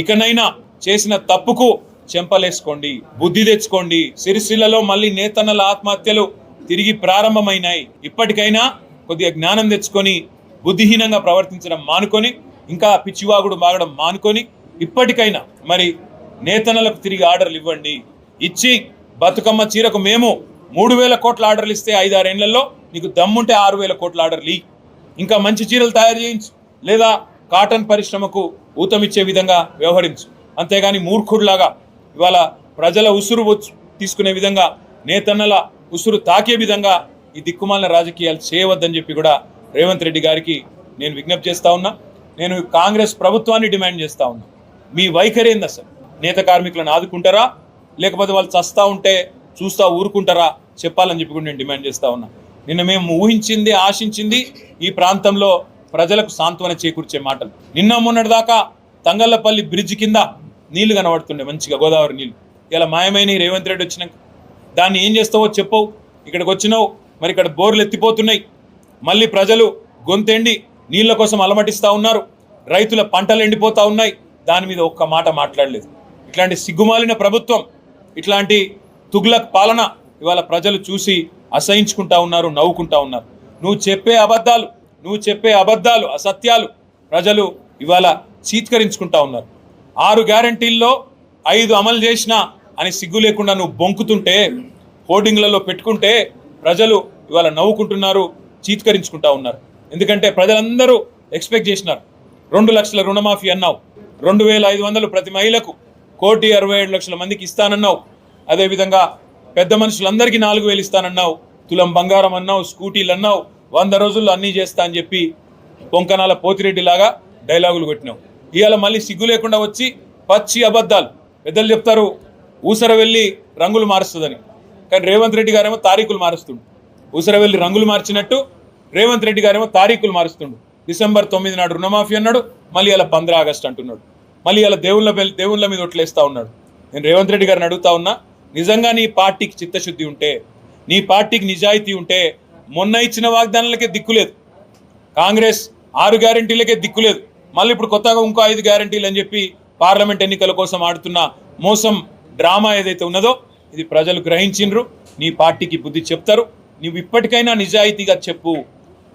ఇకనైనా చేసిన తప్పుకు చెంపలేసుకోండి, బుద్ధి తెచ్చుకోండి. సిరిసిల్లలో మళ్ళీ నేతన్నల ఆత్మహత్యలు తిరిగి ప్రారంభమైనాయి. ఇప్పటికైనా కొద్దిగా జ్ఞానం తెచ్చుకొని బుద్ధిహీనంగా ప్రవర్తించడం మానుకొని, ఇంకా పిచ్చివాగుడు మాగడం మానుకొని, ఇప్పటికైనా మరి నేతన్నలకు తిరిగి ఆర్డర్లు ఇవ్వండి. ఇచ్చి బతుకమ్మ చీరకు మేము 3,000 కోట్ల ఆర్డర్లు ఇస్తే 5-6 ఏళ్లలో నీకు దమ్ముంటే 6,000 కోట్ల ఆర్డర్లు ఇ. ఇంకా మంచి చీరలు తయారు చేయించు, లేదా కాటన్ పరిశ్రమకు ఊతమిచ్చే విధంగా వ్యవహరించు. అంతేగాని మూర్ఖుడిలాగా ఇవాళ ప్రజల ఉసురు తీసుకునే విధంగా, నేతన్నల ఉసురు తాకే విధంగా ఈ దిక్కుమాలిన రాజకీయాలు చేయవద్దని చెప్పి కూడా రేవంత్ రెడ్డి గారికి నేను విజ్ఞప్తి చేస్తా ఉన్నా. నేను కాంగ్రెస్ ప్రభుత్వాన్ని డిమాండ్ చేస్తా ఉన్నా, మీ వైఖరి ఏంది అసలు? నేత కార్మికులను ఆదుకుంటారా, లేకపోతే వాళ్ళు చస్తా ఉంటే చూస్తా ఊరుకుంటారా చెప్పాలని చెప్పి కూడా నేను డిమాండ్ చేస్తా ఉన్నా. నిన్న మేము ఊహించింది, ఆశించింది ఈ ప్రాంతంలో ప్రజలకు సాంత్వన చేకూర్చే మాటలు. నిన్న మొన్నటిదాకా తంగళ్ళపల్లి బ్రిడ్జ్ కింద నీళ్లు కనబడుతుండే మంచిగా, గోదావరి నీళ్లు. ఇలా మాయమైన రేవంత్ రెడ్డి వచ్చినాక దాన్ని ఏం చేస్తావో చెప్పవు. ఇక్కడికి వచ్చినావు, మరి ఇక్కడ బోర్లు ఎత్తిపోతున్నాయి. మళ్ళీ ప్రజలు గొంతెండి నీళ్ల కోసం అలమటిస్తూ ఉన్నారు. రైతుల పంటలు ఎండిపోతూ ఉన్నాయి. దాని మీద ఒక్క మాట మాట్లాడలేదు. ఇట్లాంటి సిగ్గుమాలిన ప్రభుత్వం, ఇట్లాంటి తుగ్లక్ పాలన ఇవాళ ప్రజలు చూసి అసహించుకుంటా ఉన్నారు, నవ్వుకుంటా ఉన్నారు. నువ్వు చెప్పే అబద్ధాలు, అసత్యాలు ప్రజలు ఇవాళ చీత్కరించుకుంటా ఉన్నారు. 6 గ్యారంటీల్లో 5 అమలు చేసినా అని సిగ్గు లేకుండా నువ్వు బొంకుతుంటే, హోర్డింగ్లలో పెట్టుకుంటే ప్రజలు ఇవాళ నవ్వుకుంటున్నారు, చీత్కరించుకుంటా ఉన్నారు. ఎందుకంటే ప్రజలందరూ ఎక్స్పెక్ట్ చేసినారు. 2 లక్షల రుణమాఫీ అన్నావు, 2,500 ప్రతి మహిళకు, 1,67,00,000 మందికి ఇస్తానన్నావు. అదేవిధంగా పెద్ద మనుషులందరికీ 4,000 ఇస్తానన్నావు. తులం బంగారం అన్నావు, స్కూటీలు అన్నావు, 100 రోజుల్లో అన్నీ చేస్తా అని చెప్పి పొంకనాల పోతిరెడ్డిలాగా డైలాగులు కొట్టినావు. ఇవాళ మళ్ళీ సిగ్గు లేకుండా వచ్చి పచ్చి అబద్ధాలు. పెద్దలు చెప్తారు ఊసర వెళ్ళి రంగులు మారుస్తుందని, కానీ రేవంత్ రెడ్డి గారేమో తారీఖులు మారుస్తుండు. ఊసర వెళ్ళి రంగులు మార్చినట్టు రేవంత్ రెడ్డి గారేమో తారీఖులు మారుస్తుండు. December 9 నాడు రుణమాఫీ అన్నాడు, మళ్ళీ ఇలా 15 ఆగస్టు అంటున్నాడు. మళ్ళీ ఇలా దేవుళ్ళ మీద ఒట్లేస్తా ఉన్నాడు. నేను రేవంత్ రెడ్డి గారిని అడుగుతా ఉన్నా, నిజంగా నీ పార్టీకి చిత్తశుద్ధి ఉంటే, నీ పార్టీకి నిజాయితీ ఉంటే మొన్న ఇచ్చిన వాగ్దానాలకే దిక్కులేదు, కాంగ్రెస్ 6 గ్యారంటీలకే దిక్కులేదు, మళ్ళీ ఇప్పుడు కొత్తగా ఇంకో 5 గ్యారంటీలు అని చెప్పి పార్లమెంట్ ఎన్నికల కోసం ఆడుతున్న మోసం డ్రామా ఏదైతే ఉన్నదో ఇది ప్రజలు గ్రహించిండ్రు. నీ పార్టీకి బుద్ధి చెప్తారు. నువ్వు ఇప్పటికైనా నిజాయితీగా చెప్పు.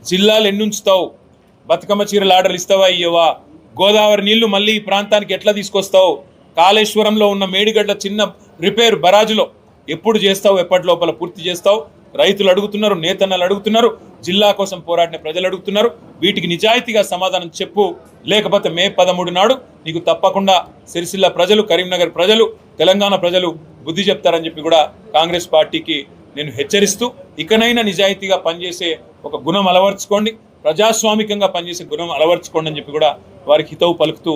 జిల్లాలు ఎన్నుంచుతావు? బతుకమ్మ చీరలు ఆర్డర్లు ఇస్తావా, ఇయ్యవా? గోదావరి నీళ్లు మళ్ళీ ఈ ప్రాంతానికి ఎట్లా తీసుకొస్తావు? కాళేశ్వరంలో ఉన్న మేడిగడ్డ చిన్న రిపేర్ బరాజులో ఎప్పుడు చేస్తావు, ఎప్పటి లోపల పూర్తి చేస్తావు? రైతులు అడుగుతున్నారు, నేతన్నలు అడుగుతున్నారు, జిల్లా కోసం పోరాడిన ప్రజలు అడుగుతున్నారు. వీటికి నిజాయితీగా సమాధానం చెప్పు. లేకపోతే మే 13 నాడు నీకు తప్పకుండా సిరిసిల్ల ప్రజలు, కరీంనగర్ ప్రజలు, తెలంగాణ ప్రజలు బుద్ధి చెప్తారని చెప్పి కూడా కాంగ్రెస్ పార్టీకి నేను హెచ్చరిస్తూ, ఇకనైనా నిజాయితీగా పనిచేసే ఒక గుణం అలవర్చుకోండి, ప్రజాస్వామికంగా పనిచేసే గుణం అలవర్చుకోండి అని చెప్పి కూడా వారికి హితవు పలుకుతూ